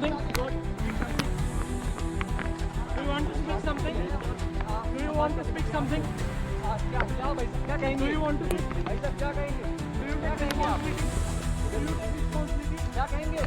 something? Do you want to speak something? Do you want to speak something? क्या कहेंगे Do you want to speak? भाई साहब क्या कहेंगे Do you take responsibility? Do you take responsibility? क्या कहेंगे